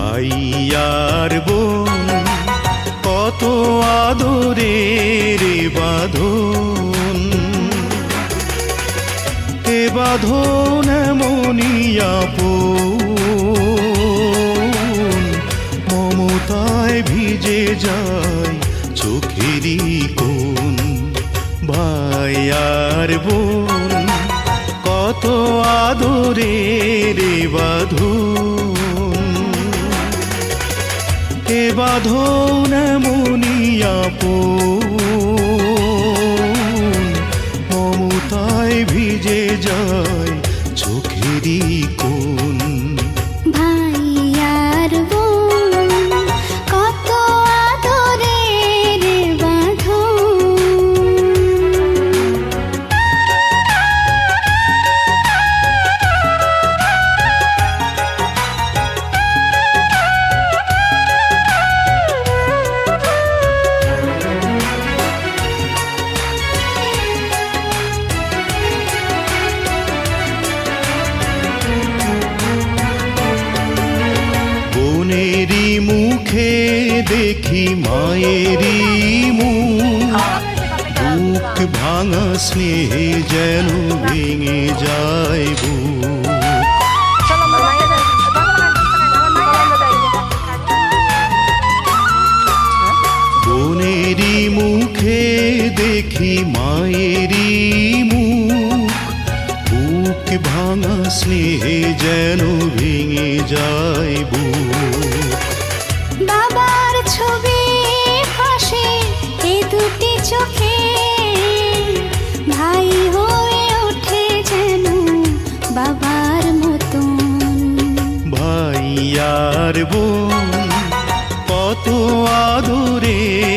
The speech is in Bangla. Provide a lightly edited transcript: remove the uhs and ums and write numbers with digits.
ভাই আর বোন কত আদরের বাঁধন, এ বাঁধন এমনই আপন, মমতায় ভিজে যায় চোখেরই কোণ। ভাই আর বোন কত আদরের বাঁধন, এ বাঁধন এমনই আপন, মমতায় ভিজে যায় চোখেরই কোণ। ভাই আর বোন কত আদরের বাঁধন। বোনেরই মুখে দেখি মায়েরই মুখ, বুক ভাঙা স্নেহে যেন ভেঙে যায় বুক। বোনেরই মুখে দেখি মায়েরই মুখ, বুক ভাঙা স্নেহে যেন ভেঙে যায় বুক। বাবার ছবি ভাসে এ দুটি চোখে, ভাই হয়ে ওঠে যেন বাবার মতন। ভাই আর বোন কত আদরের